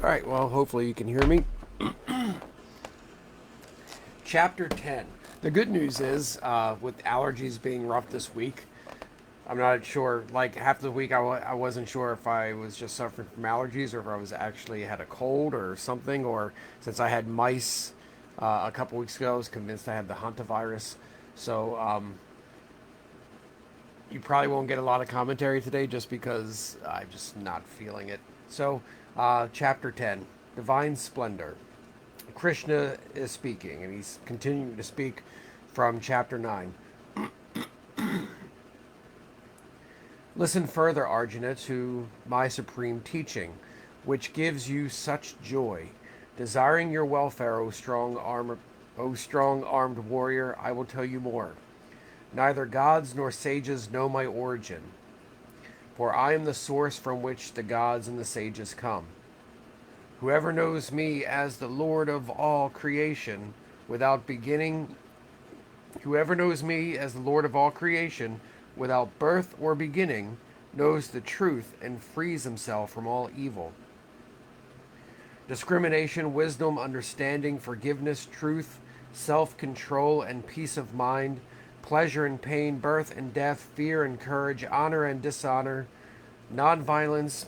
All right, well, hopefully you can hear me. Chapter 10. The good news is, with allergies being rough this week, I'm not sure, like half the week I wasn't sure if I was just suffering from allergies or if I was actually had a cold or something, or since I had mice a couple weeks ago, I was convinced I had the hantavirus. So you probably won't get a lot of commentary today just because I'm just not feeling it. So, chapter 10, Divine Splendor. Krishna is speaking, and he's continuing to speak from chapter 9. Listen further, Arjuna, to my supreme teaching, which gives you such joy. Desiring your welfare, O strong armed warrior, I will tell you more. Neither gods nor sages know my origin, for I am the source from which the gods and the sages come. Whoever knows me as the Lord of all creation, without beginning, whoever knows me as the Lord of all creation, without birth or beginning, knows the truth and frees himself from all evil. Discrimination, wisdom, understanding, forgiveness, truth, self control, and peace of mind, pleasure and pain, birth and death, fear and courage, honor and dishonor, nonviolence,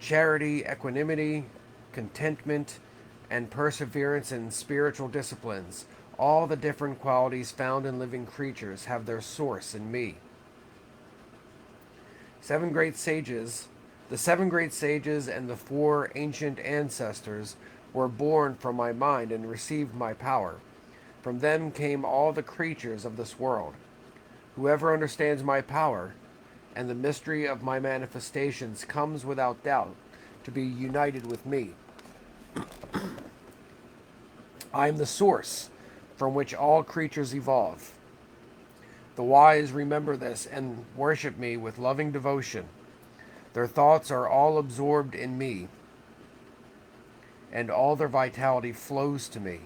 charity, equanimity, contentment, and perseverance in spiritual disciplines. All the different qualities found in living creatures have their source in me. Seven great sages, the seven great sages and the four ancient ancestors were born from my mind and received my power. From them came all the creatures of this world. Whoever understands my power and the mystery of my manifestations comes without doubt to be united with me. I am the source from which all creatures evolve. The wise remember this and worship me with loving devotion. Their thoughts are all absorbed in me, and all their vitality flows to me.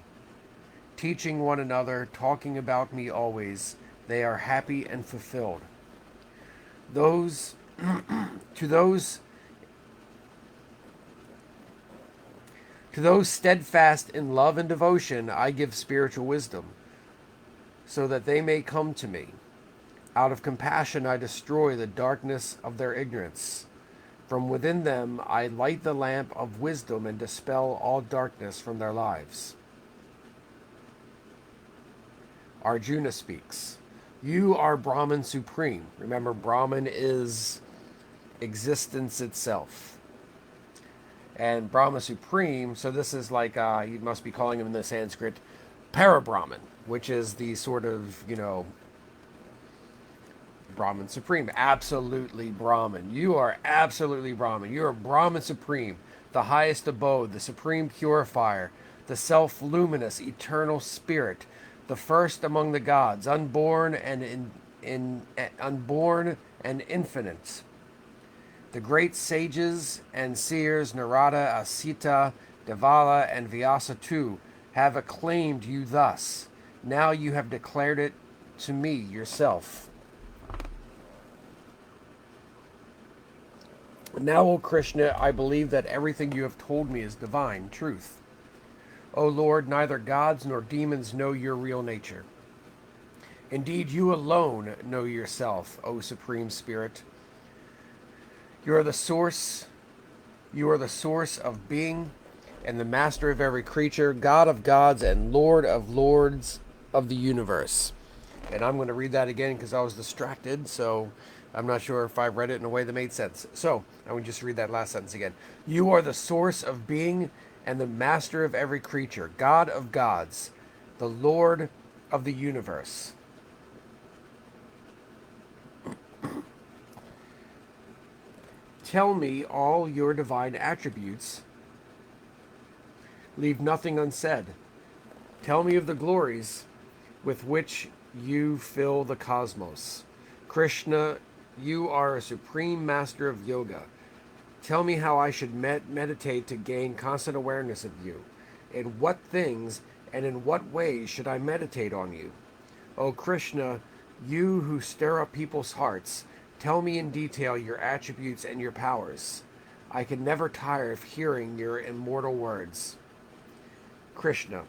Teaching one another, talking about me always, they are happy and fulfilled. Those to those To those steadfast in love and devotion, I give spiritual wisdom, so that they may come to me. Out of compassion, I destroy the darkness of their ignorance. From within them, I light the lamp of wisdom and dispel all darkness from their lives. Arjuna speaks. You are Brahman supreme. Remember, Brahman is existence itself. And Brahma Supreme, so this is like, you must be calling him in the Sanskrit, Parabrahman, which is the sort of, Brahman Supreme. Absolutely Brahman. You are absolutely Brahman. You are Brahman Supreme, the highest abode, the supreme purifier, the self-luminous, eternal spirit, the first among the gods, unborn and infinite. The great sages and seers Narada, Asita, Devala, and Vyasa too have acclaimed you thus. Now you have declared it to me yourself. Now, O Krishna, I believe that everything you have told me is divine truth. O Lord, neither gods nor demons know your real nature. Indeed, you alone know yourself, O Supreme Spirit. You are the source of being and the master of every creature, God of gods and Lord of lords of the universe. And I'm going to read that again because I was distracted, so I'm not sure if I read it in a way that made sense. So I will just read that last sentence again. You are the source of being and the master of every creature, God of gods, the Lord of the universe. Tell me all your divine attributes. Leave nothing unsaid. Tell me of the glories with which you fill the cosmos. Krishna, you are a supreme master of yoga. Tell me how I should meditate to gain constant awareness of you. In what things and in what ways should I meditate on you? O Krishna, you who stir up people's hearts, tell me in detail your attributes and your powers. I can never tire of hearing your immortal words. Krishna.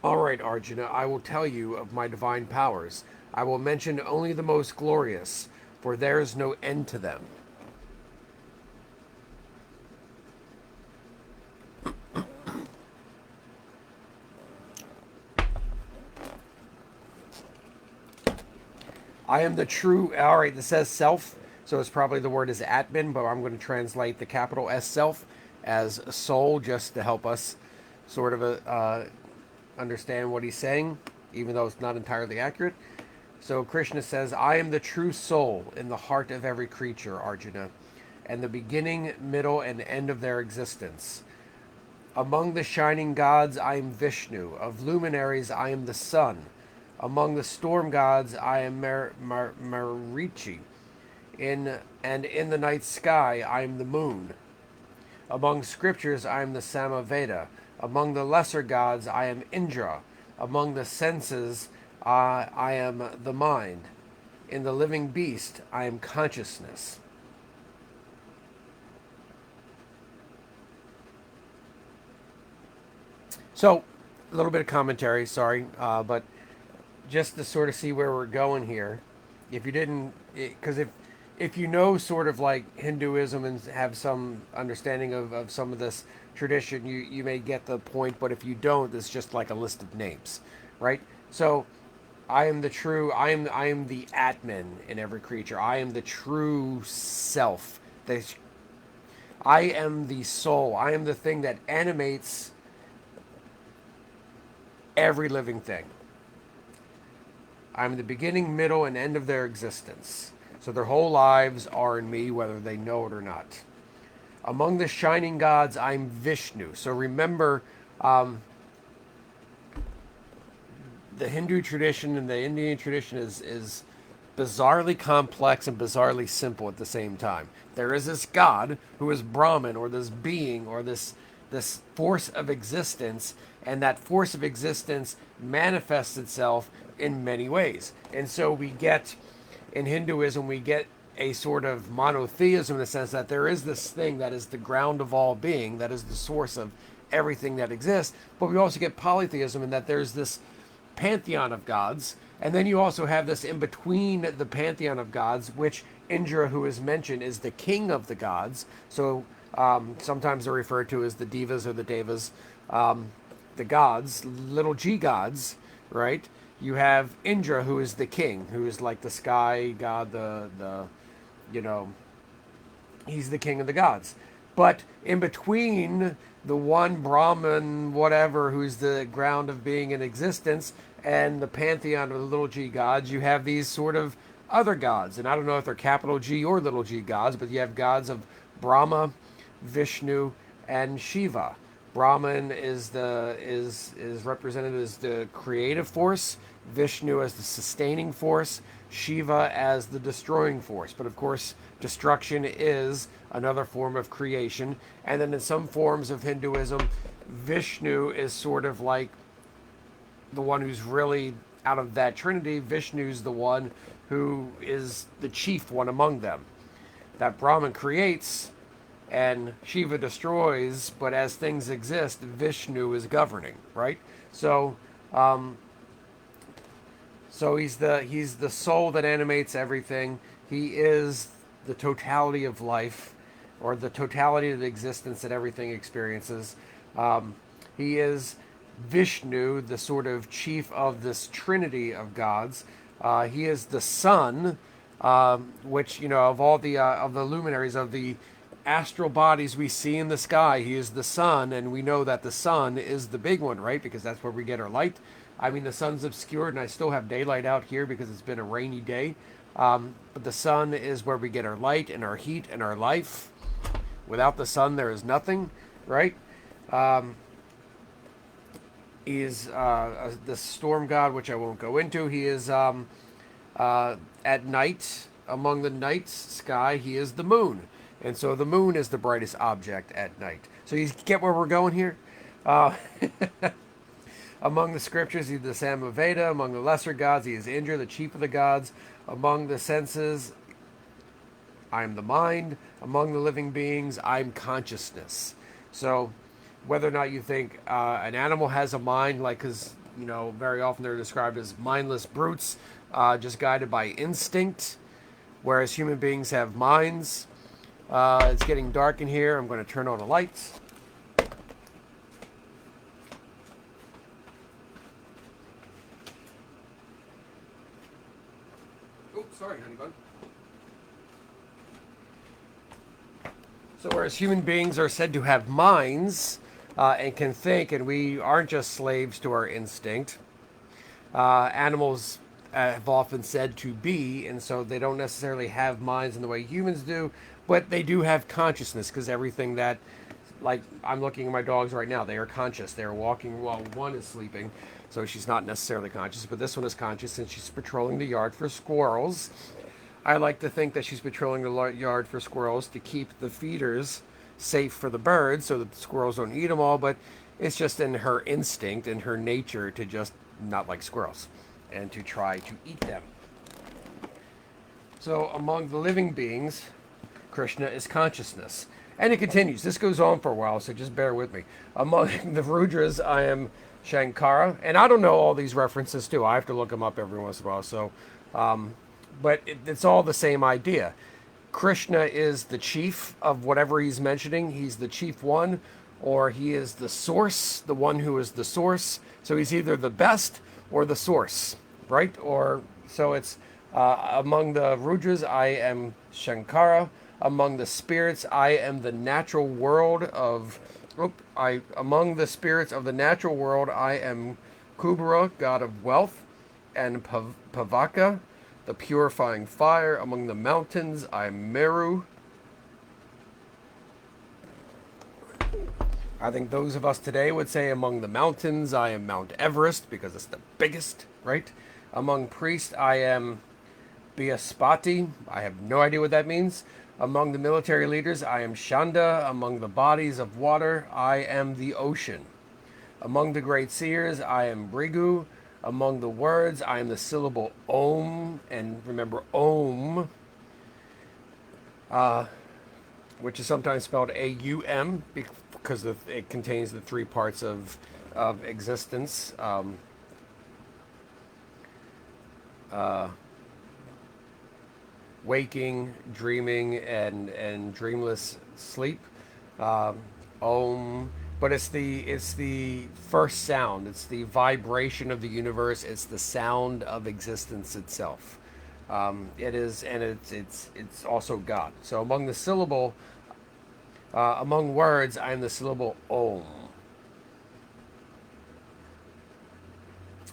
All right, Arjuna, I will tell you of my divine powers. I will mention only the most glorious, for there is no end to them. I am the true. All right, this says self, so it's probably the word is Atman, but I'm going to translate the capital S self as soul just to help us sort of understand what he's saying, even though it's not entirely accurate. So Krishna says, I am the true soul in the heart of every creature, Arjuna, and the beginning, middle, and end of their existence. Among the shining gods, I am Vishnu. Of luminaries, I am the sun. Among the storm gods, I am Marichi. In the night sky, I am the moon. Among scriptures, I am the Samaveda. Among the lesser gods, I am Indra. Among the senses, I am the mind. In the living beast, I am consciousness. So, a little bit of commentary, sorry, but just to sort of see where we're going here. If you didn't, because if you know sort of like Hinduism and have some understanding of some of this tradition, you may get the point. But if you don't, it's just like a list of names, right? So I am the true. I am the Atman in every creature. I am the true self. I am the soul. I am the thing that animates every living thing. I'm the beginning, middle, and end of their existence. So their whole lives are in me, whether they know it or not. Among the shining gods, I'm Vishnu. So remember, the Hindu tradition and the Indian tradition is bizarrely complex and bizarrely simple at the same time. There is this God who is Brahman, or this being, or this force of existence, and that force of existence manifests itself in many ways. And so we get, in Hinduism, we get a sort of monotheism in the sense that there is this thing that is the ground of all being, that is the source of everything that exists. But we also get polytheism in that there's this pantheon of gods. And then you also have this in between the pantheon of gods, which Indra, who is mentioned, is the king of the gods. So sometimes they're referred to as the divas or the devas, the gods, little g gods, right? You have Indra, who is the king, who is like the sky god, you know, he's the king of the gods. But in between the one Brahman, whatever, who's the ground of being in existence, and the pantheon of the little g gods, you have these sort of other gods. And I don't know if they're capital G or little g gods, but you have gods of Brahma, Vishnu, and Shiva. Brahman is represented as the creative force, Vishnu as the sustaining force, Shiva as the destroying force. But of course, destruction is another form of creation. And then in some forms of Hinduism, Vishnu is sort of like the one who's really out of that trinity. Vishnu's the one who is the chief one among them. That Brahman creates and Shiva destroys, but as things exist, Vishnu is governing, right? So, so he's the soul that animates everything. He is the totality of life, or the totality of the existence that everything experiences. He is Vishnu, the sort of chief of this trinity of gods. He is the sun, which, you know, of all of the luminaries of the astral bodies we see in the sky, he is the sun, and we know that the sun is the big one, right? Because that's where we get our light. I mean, the sun's obscured, and I still have daylight out here because it's been a rainy day. But the sun is where we get our light and our heat and our life. Without the sun, there is nothing, right? He is the storm god, which I won't go into. He is at night, among the night sky, he is the moon. And so the moon is the brightest object at night. So you get where we're going here? Among the scriptures, he is the Samaveda. Among the lesser gods, he is Indra, the chief of the gods. Among the senses, I am the mind. Among the living beings, I'm consciousness. So, whether or not you think an animal has a mind, like, because, very often they're described as mindless brutes, just guided by instinct, whereas human beings have minds. It's getting dark in here. I'm going to turn on the lights. Oops, sorry, honey bun. So whereas human beings are said to have minds and can think, and we aren't just slaves to our instinct, animals have often said to be, and so they don't necessarily have minds in the way humans do, but they do have consciousness, because everything that, like, I'm looking at my dogs right now, they are conscious. They are walking while one is sleeping, so she's not necessarily conscious, but this one is conscious, and she's patrolling the yard for squirrels. I like to think that she's patrolling the yard for squirrels to keep the feeders safe for the birds so that the squirrels don't eat them all, but it's just in her instinct and her nature to just not like squirrels and to try to eat them. So among the living beings, Krishna is consciousness. And it continues. This goes on for a while, so just bear with me. Among the Rudras, I am Shankara. And I don't know all these references, too. I have to look them up every once in a while. So, but it's all the same idea. Krishna is the chief of whatever he's mentioning. He's the chief one, or he is the source, the one who is the source. So he's either the best or the source, right? Or so it's among the Rudras, I am Shankara. Among the spirits, I am the natural world of. Among the spirits of the natural world, I am Kubera, god of wealth, and Pavaka, the purifying fire. Among the mountains, I am Meru. I think those of us today would say among the mountains, I am Mount Everest because it's the biggest, right? Among priests, I am Biaspati. I have no idea what that means. Among the military leaders, I am Shanda. Among the bodies of water, I am the ocean. Among the great seers, I am Brigu. Among the words, I am the syllable Om. And remember, Om, which is sometimes spelled A-U-M, because it contains the three parts of existence. Waking, dreaming, and dreamless sleep. Om, but it's the first sound. It's the vibration of the universe. It's the sound of existence itself. It is, and it's also God. So among the syllable, among words, I am the syllable Om.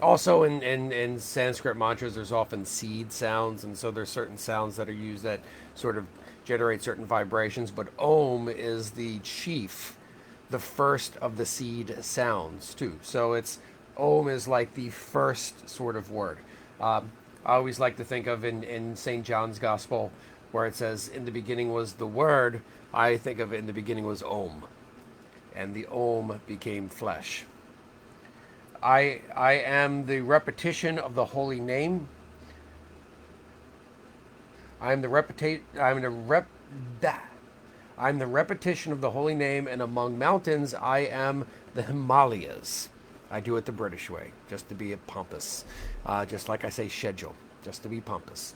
Also, in Sanskrit mantras, there's often seed sounds, and so there's certain sounds that are used that sort of generate certain vibrations. But Om is the chief, the first of the seed sounds too. So it's Om is like the first sort of word. I always like to think of in St. John's Gospel where it says, "In the beginning was the Word." I think of it, in the beginning was Om, and the Om became flesh. I am the repetition of the holy name. I'm the repetition of the holy name, and among mountains I am the Himalayas. I do it the British way, just to be pompous. Just like I say schedule, just to be pompous.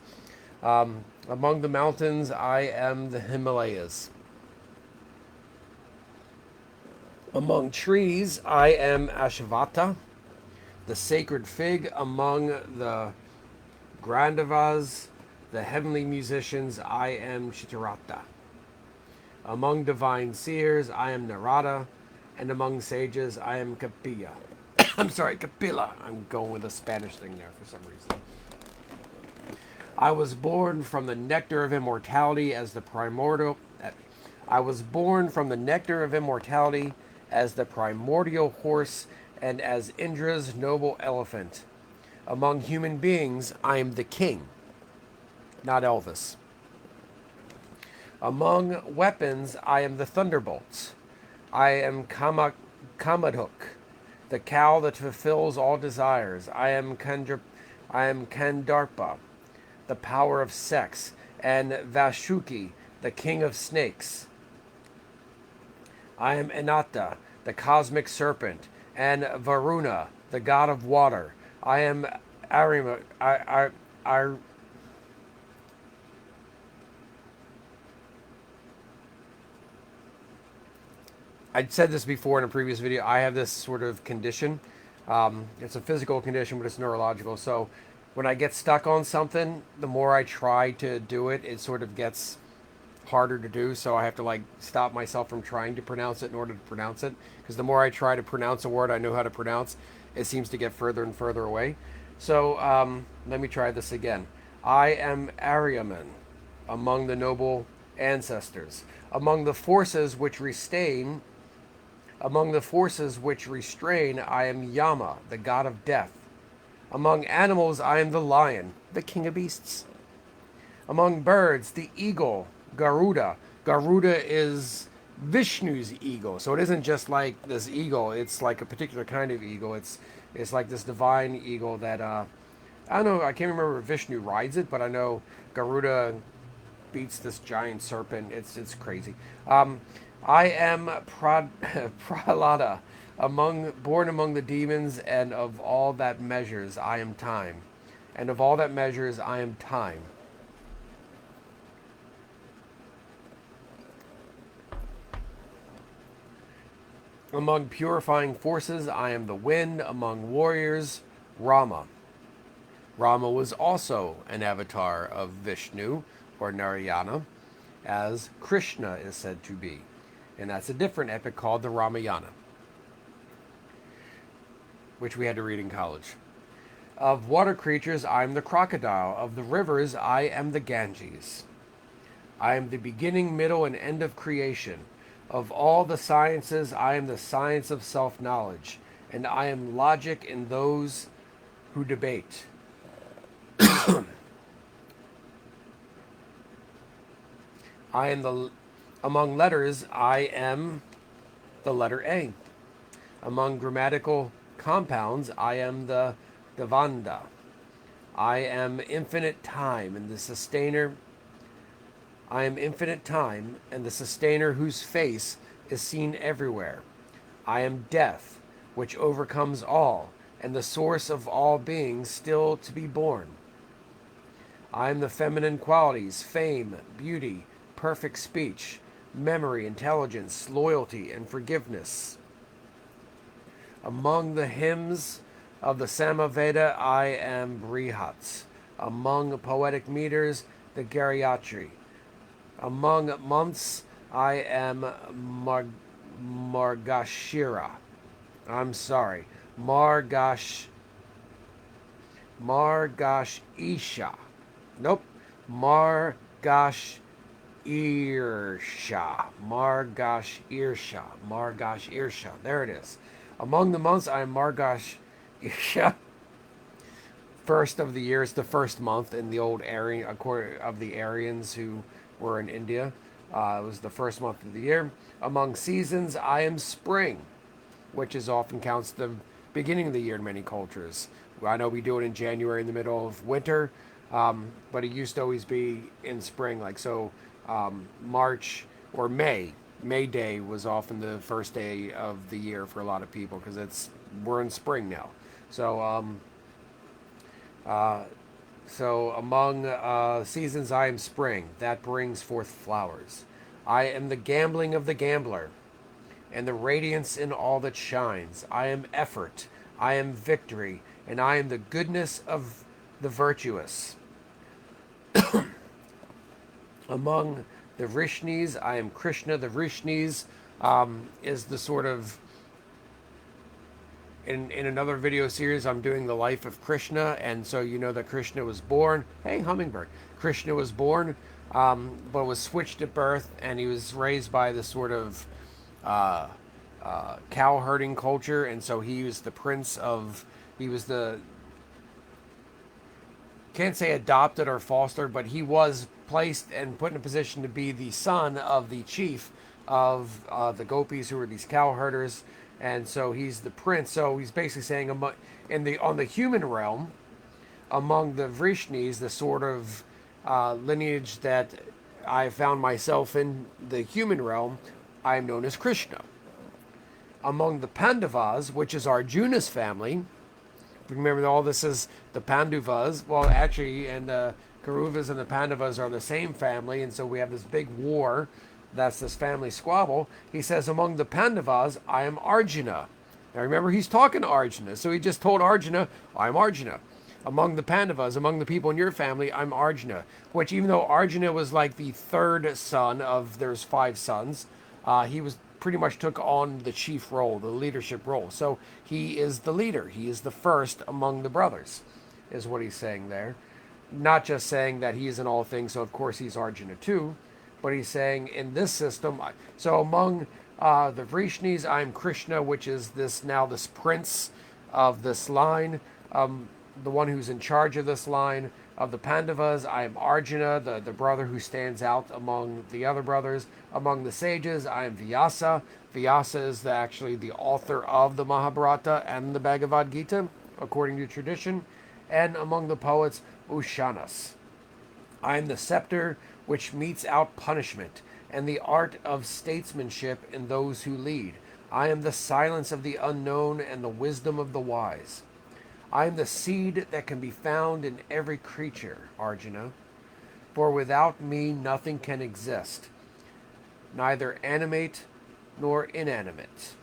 Among the mountains I am the Himalayas. Among trees I am Ashvata, the sacred fig. Among the Grandavas, the heavenly musicians, I am Chitarata. Among divine seers, I am Narada, and among sages, I am Kapila. I'm sorry, Kapila. I'm going with a Spanish thing there for some reason. I was born from the nectar of immortality as the primordial. I was born from the nectar of immortality as the primordial horse and as Indra's noble elephant. Among human beings, I am the king, not Elvis. Among weapons, I am the thunderbolts. I am Kamadhuk, the cow that fulfills all desires. I am Kandarpa, the power of sex. and Vashuki, the king of snakes. I am Inanna, the cosmic serpent, and Varuna, the god of water. I am Arima. I'd said this before in a previous video. I have this sort of condition. It's a physical condition, but it's neurological. So when I get stuck on something, the more I try to do it, it sort of gets harder to do. So I have to like stop myself from trying to pronounce it in order to pronounce it. Because the more I try to pronounce a word I know how to pronounce, it seems to get further and further away. So let me try this again. I am Ariaman, among the noble ancestors, among the forces which restrain among the forces which restrain, I am Yama, the god of death. Among animals, I am the lion, the king of beasts. Among birds, the eagle, Garuda. Garuda is Vishnu's eagle. So it isn't just like this eagle, it's like a particular kind of eagle. It's like this divine eagle that I don't know, I can't remember if Vishnu rides it, but I know Garuda beats this giant serpent. It's crazy. I am Prahlada, born among the demons, and of all that measures I am time. And of all that measures I am time. Among purifying forces I am the wind, among warriors, Rama. Rama was also an avatar of Vishnu, or Narayana, as Krishna is said to be. And that's a different epic called the Ramayana, which we had to read in college. Of water creatures, I am the crocodile. Of the rivers, I am the Ganges. I am the beginning, middle, and end of creation. Of all the sciences, I am the science of self-knowledge, and I am logic in those who debate. I am among letters, I am the letter A. Among grammatical compounds, I am the Devanda. I am infinite time and the sustainer. I am infinite time and the sustainer whose face is seen everywhere. I am death, which overcomes all, and the source of all beings still to be born. I am the feminine qualities, fame, beauty, perfect speech, memory, intelligence, loyalty, and forgiveness. Among the hymns of the Samaveda, I am Brihats. Among poetic meters, the Gayatri. Among months, I am Margashira. I'm sorry, Margashisha. Nope, Margash Margash. There it is. Among the months, I am Margash Irsha. First of the year is the first month in the old Aryan, according of the Aryans who were in India. It was the first month of the year. Among seasons, I am spring, which is often counts the beginning of the year in many cultures. I know we do it in January in the middle of winter, but it used to always be in spring. Like so, March or May. May Day was often the first day of the year for a lot of people because we're in spring now. So so among seasons, I am spring. That brings forth flowers. I am the gambling of the gambler, and the radiance in all that shines. I am effort. I am victory, and I am the goodness of the virtuous. Among the Vrishnis, I am Krishna. The Vrishnis is the sort of in another video series I'm doing the life of Krishna, and so you know that Krishna was born. Hey, hummingbird! Krishna was born, but was switched at birth, and he was raised by the sort of cow herding culture, and so he was the prince of. He was the can't say adopted or fostered, but he was placed and put in a position to be the son of the chief of the gopis, who were these cow herders, and so he's the prince. So he's basically saying, on the human realm, among the Vrishnis, the sort of lineage that I found myself in the human realm, I am known as Krishna. Among the Pandavas, which is Arjuna's family, remember all this is the Pandavas. Well, actually, and the Kauravas and the Pandavas are the same family, and so we have this big war. That's this family squabble. He says, among the Pandavas, I am Arjuna. Now remember, he's talking to Arjuna, so he just told Arjuna, I'm Arjuna. Among the Pandavas, among the people in your family, I'm Arjuna. Which, even though Arjuna was like the third son of there's 5 sons, he was pretty much took on the chief role, the leadership role. So he is the leader. He is the first among the brothers, is what he's saying there. Not just saying that he is in all things, so of course he's Arjuna too, but he's saying in this system, so among the Vrishnis, I'm Krishna, which is this prince of this line, the one who's in charge of this line. Of the Pandavas, I am Arjuna, the brother who stands out among the other brothers. Among the sages, I am Vyasa. Vyasa is actually the author of the Mahabharata and the Bhagavad Gita, according to tradition. And among the poets, Ushanas. I am the scepter which metes out punishment, and the art of statesmanship in those who lead. I am the silence of the unknown and the wisdom of the wise. I am the seed that can be found in every creature, Arjuna. For without me nothing can exist, neither animate nor inanimate.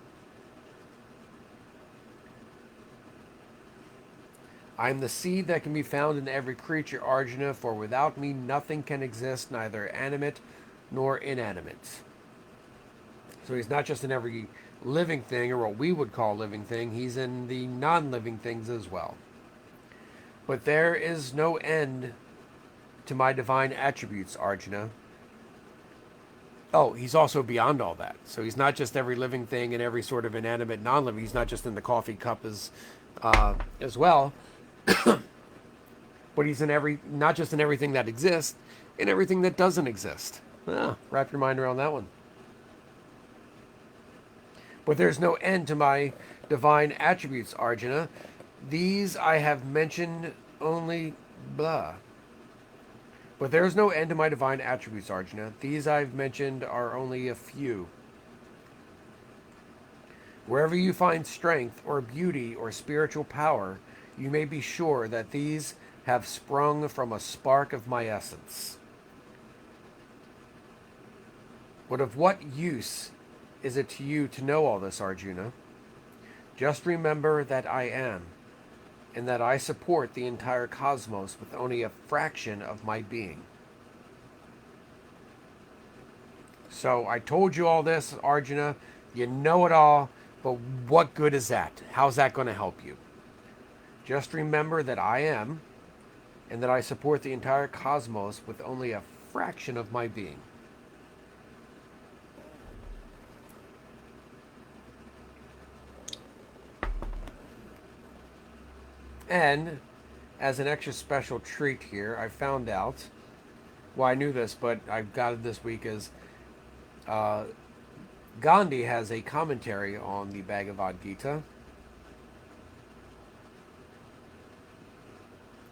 I am the seed that can be found in every creature, Arjuna, for without me nothing can exist, neither animate nor inanimate. So he's not just in every living thing, or what we would call living thing, he's in the non-living things as well. But there is no end to my divine attributes, Arjuna. Oh, he's also beyond all that. So he's not just every living thing and every sort of inanimate, non-living. He's not just in the coffee cup as well. But he's in not just in everything that exists, in everything that doesn't exist. Wrap your mind around that one. But there's no end to my divine attributes, Arjuna. These I have mentioned only blah. But there is no end to my divine attributes, Arjuna. These I've mentioned are only a few. Wherever you find strength or beauty or spiritual power, you may be sure that these have sprung from a spark of my essence. But of what use is it to you to know all this, Arjuna? Just remember that I am, and that I support the entire cosmos with only a fraction of my being. So I told you all this, Arjuna. You know it all, but what good is that? How's that going to help you? Just remember that I am, and that I support the entire cosmos with only a fraction of my being. And as an extra special treat here, I found out, well, I knew this, but I got it this week, is Gandhi has a commentary on the Bhagavad Gita.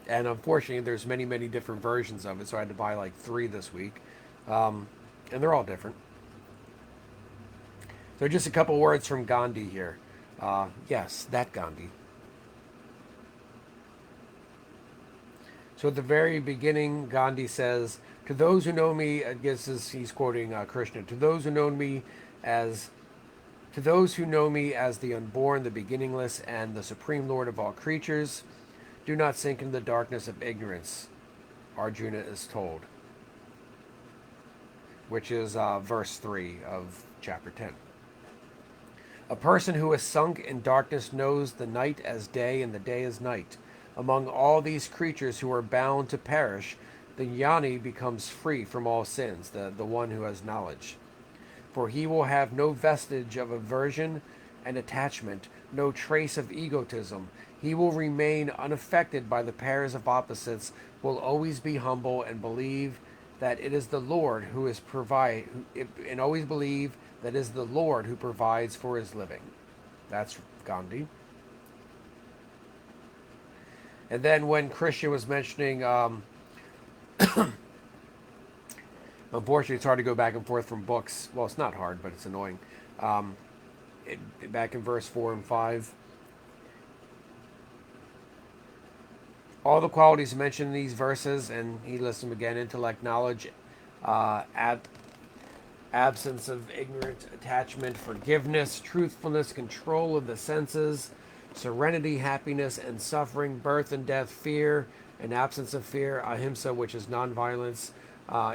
And unfortunately, there's many, many different versions of it, so I had to buy like 3 this week. And they're all different. So just a couple words from Gandhi here. Yes, that Gandhi. So at the very beginning, Gandhi says, "To those who know me," I guess he's quoting Krishna. "To those who know me as the unborn, the beginningless, and the supreme Lord of all creatures, do not sink into the darkness of ignorance," Arjuna is told, which is verse 3 of chapter 10. "A person who is sunk in darkness knows the night as day and the day as night. Among all these creatures who are bound to perish, the jnani becomes free from all sins, the one who has knowledge. For he will have no vestige of aversion and attachment, no trace of egotism. He will remain unaffected by the pairs of opposites, will always be humble and believe that it is the Lord who is and always believe that it is the Lord who provides for his living." That's Gandhi. And then when Krishna was mentioning Unfortunately, it's hard to go back and forth from books. Well, it's not hard, but it's annoying. Um, Back in verse 4 and 5, all the qualities mentioned in these verses, and he lists them again: intellect, knowledge, absence of ignorance, attachment, forgiveness, truthfulness, control of the senses, serenity, happiness, and suffering, birth and death, fear, and absence of fear, ahimsa, which is nonviolence,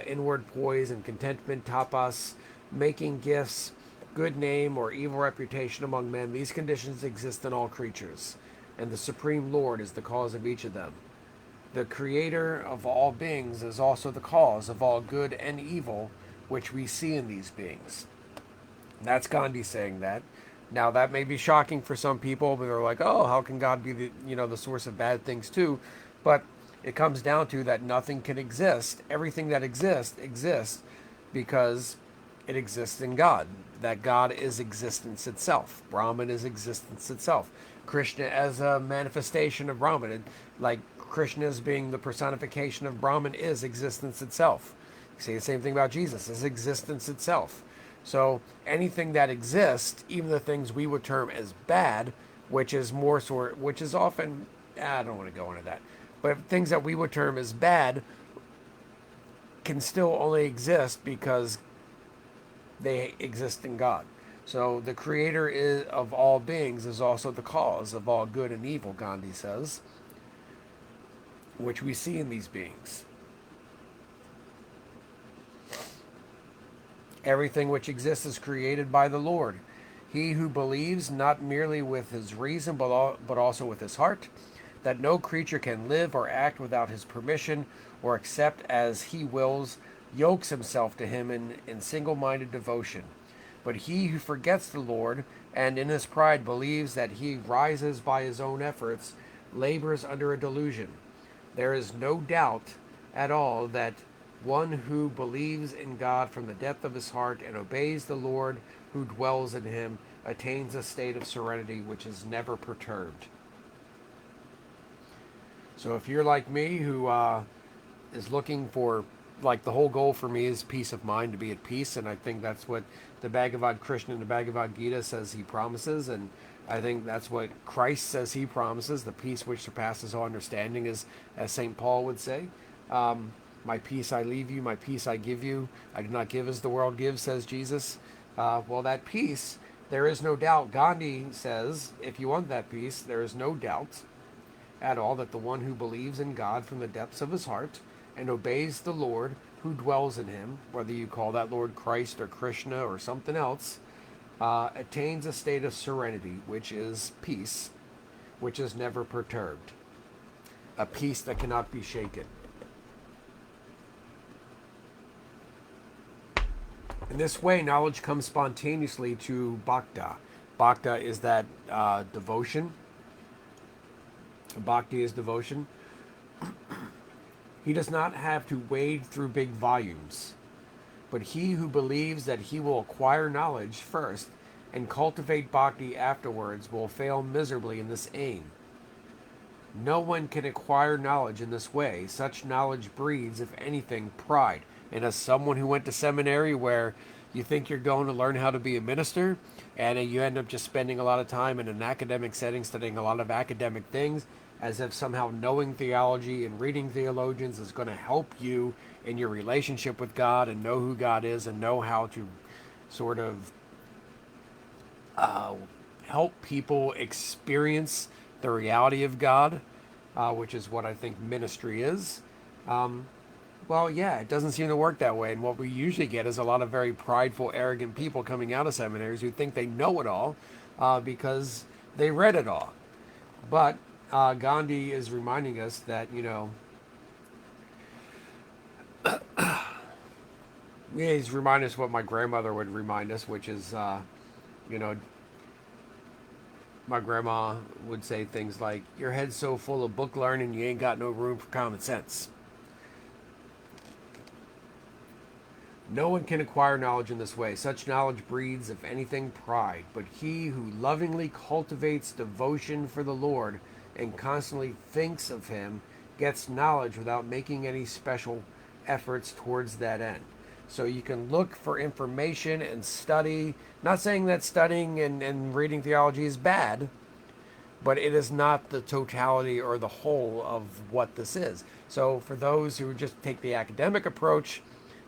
inward poise and contentment, tapas, making gifts, good name or evil reputation among men. These conditions exist in all creatures, and the Supreme Lord is the cause of each of them. The Creator of all beings is also the cause of all good and evil which we see in these beings. That's Gandhi saying that. Now that may be shocking for some people, but they're like, "Oh, how can God be the source of bad things too?" But it comes down to that nothing can exist. Everything that exists because it exists in God. That God is existence itself. Brahman is existence itself. Krishna as a manifestation of Brahman, like Krishna as being the personification of Brahman, is existence itself. You say the same thing about Jesus, is existence itself. So anything that exists, even the things we would term as bad, which is often, I don't want to go into that, but things that we would term as bad can still only exist because they exist in God. So the creator of all beings is also the cause of all good and evil, Gandhi says, which we see in these beings. Everything which exists is created by the Lord. He who believes not merely with his reason but also with his heart, that no creature can live or act without his permission or accept as he wills, yokes himself to him in single-minded devotion. But he who forgets the Lord and in his pride believes that he rises by his own efforts labors under a delusion. There is no doubt at all that one who believes in God from the depth of his heart and obeys the Lord who dwells in him attains a state of serenity which is never perturbed. So if you're like me, who is looking for, like, the whole goal for me is peace of mind, to be at peace, and I think that's what the Bhagavad Krishna and the Bhagavad Gita says he promises, and I think that's what Christ says he promises, the peace which surpasses all understanding, is, as St. Paul would say. My peace I leave you, my peace I give you. I do not give as the world gives, says Jesus. Well, that peace, there is no doubt. Gandhi says, if you want that peace, there is no doubt at all that the one who believes in God from the depths of his heart and obeys the Lord who dwells in him, whether you call that Lord Christ or Krishna or something else, attains a state of serenity, which is peace, which is never perturbed, a peace that cannot be shaken. In this way, knowledge comes spontaneously to bhakta. Bhakta is that devotion. Bhakti is devotion. He does not have to wade through big volumes, but he who believes that he will acquire knowledge first and cultivate bhakti afterwards will fail miserably in this aim. No one can acquire knowledge in this way. Such knowledge breeds, if anything, pride. And as someone who went to seminary where you think you're going to learn how to be a minister, and you end up just spending a lot of time in an academic setting studying a lot of academic things, as if somehow knowing theology and reading theologians is going to help you in your relationship with God and know who God is and know how to sort of help people experience the reality of God, which is what I think ministry is. Well, yeah, it doesn't seem to work that way. And what we usually get is a lot of very prideful, arrogant people coming out of seminaries who think they know it all because they read it all. But Gandhi is reminding us that, he's reminding us what my grandmother would remind us, which is, my grandma would say things like, your head's so full of book learning, you ain't got no room for common sense. No one can acquire knowledge in this way. Such knowledge breeds, if anything, pride. But he who lovingly cultivates devotion for the Lord and constantly thinks of him gets knowledge without making any special efforts towards that end. So you can look for information and study. Not saying that studying and reading theology is bad, but it is not the totality or the whole of what this is. So for those who just take the academic approach,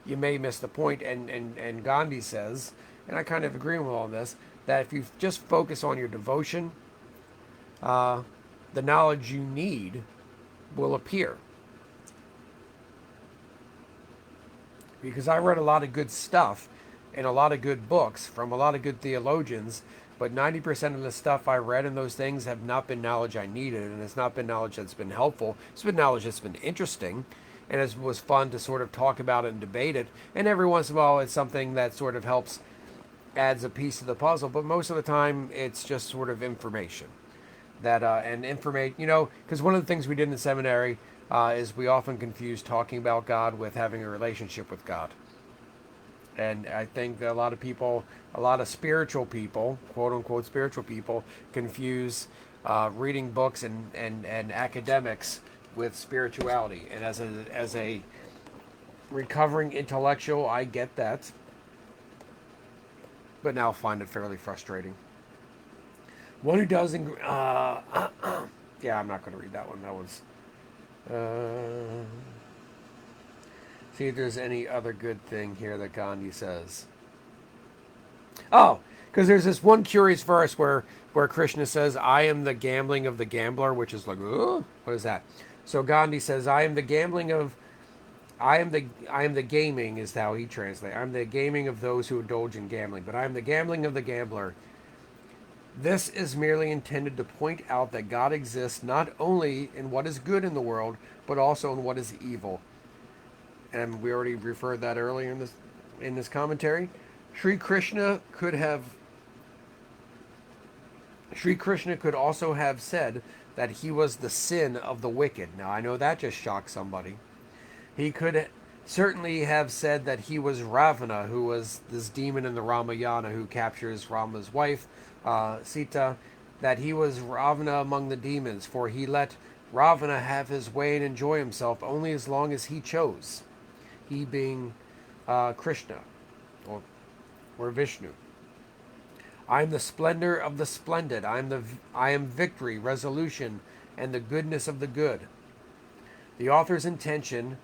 you may miss the point. And Gandhi says, and I kind of agree with all this, that if you just focus on your devotion, the knowledge you need will appear. Because I read a lot of good stuff and a lot of good books from a lot of good theologians, but 90% of the stuff I read in those things have not been knowledge I needed, and it's not been knowledge that's been helpful. It's been knowledge that's been interesting, and it was fun to sort of talk about it and debate it. And every once in a while, it's something that sort of helps, adds a piece to the puzzle, but most of the time, it's just sort of information. That and information, because one of the things we did in the seminary is we often confuse talking about God with having a relationship with God. And I think that a lot of people, a lot of spiritual people, quote unquote spiritual people, confuse reading books and academics with spirituality. And as a recovering intellectual, I get that, but now find it fairly frustrating. One who doesn't, yeah, I'm not going to read that one. That was, see if there's any other good thing here that Gandhi says. Oh, because there's this one curious verse where Krishna says, "I am the gambling of the gambler," which is like, what is that? So Gandhi says, I am the gaming is how he translates. I'm the gaming of those who indulge in gambling, but I am the gambling of the gambler. This is merely intended to point out that God exists not only in what is good in the world, but also in what is evil. And we already referred that earlier in this commentary. Sri Krishna could also have said that he was the sin of the wicked. Now I know that just shocked somebody. He could certainly have said that he was Ravana, who was this demon in the Ramayana who captures Rama's wife, Sita, that he was Ravana among the demons, for he let Ravana have his way and enjoy himself only as long as he chose. He being Krishna or Vishnu. I am the splendor of the splendid. I am victory, resolution, and the goodness of the good. The author's intention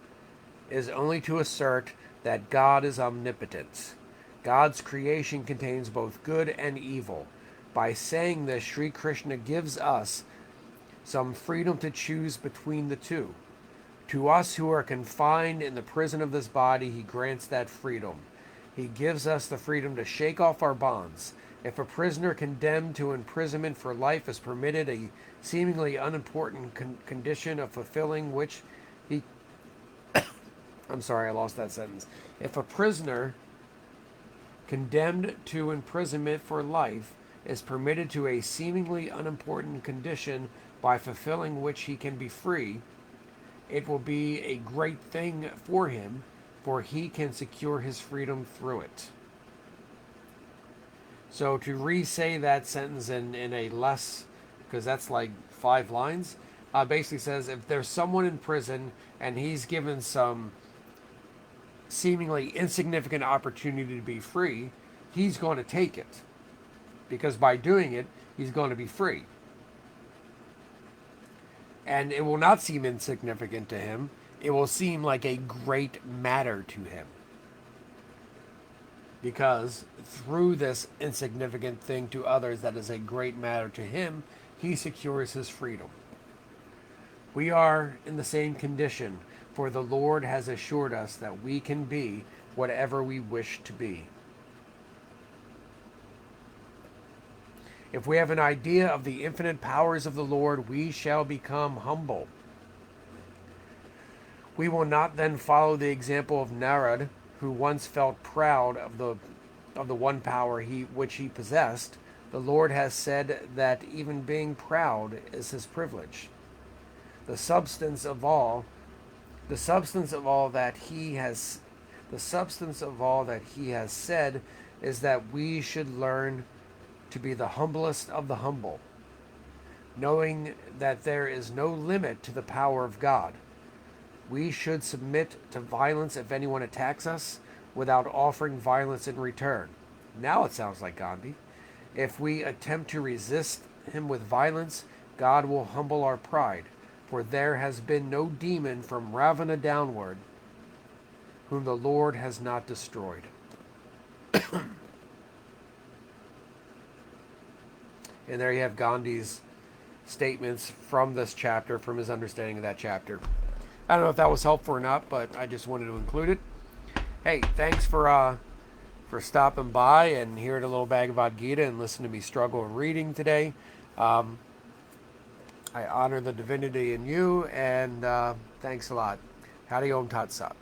is only to assert that God is omnipotent. God's creation contains both good and evil. By saying this, Sri Krishna gives us some freedom to choose between the two. To us who are confined in the prison of this body, he grants that freedom. He gives us the freedom to shake off our bonds. If a prisoner condemned to imprisonment for life is permitted a seemingly unimportant condition of fulfilling which he... I'm sorry, I lost that sentence. If a prisoner condemned to imprisonment for life is permitted to a seemingly unimportant condition by fulfilling which he can be free, it will be a great thing for him, for he can secure his freedom through it. So to re-say that sentence in a less, because that's like 5 lines, basically says if there's someone in prison and he's given some seemingly insignificant opportunity to be free, he's going to take it. Because by doing it, he's going to be free. And it will not seem insignificant to him. It will seem like a great matter to him. Because through this insignificant thing to others that is a great matter to him, he secures his freedom. We are in the same condition, for the Lord has assured us that we can be whatever we wish to be. If we have an idea of the infinite powers of the Lord, we shall become humble. We will not then follow the example of Narad, who once felt proud of the one power which he possessed. The Lord has said that even being proud is his privilege. The substance of all that he has said is that we should learn to be the humblest of the humble, knowing that there is no limit to the power of God. We should submit to violence if anyone attacks us without offering violence in return. Now it sounds like Gandhi. If we attempt to resist him with violence, God will humble our pride, for there has been no demon from Ravana downward whom the Lord has not destroyed. And there you have Gandhi's statements from this chapter, from his understanding of that chapter. I don't know if that was helpful or not, but I just wanted to include it. Hey, thanks for stopping by and hearing a little Bhagavad Gita and listening to me struggle in reading today. I honor the divinity in you, and thanks a lot. Hari Om Tat Sat.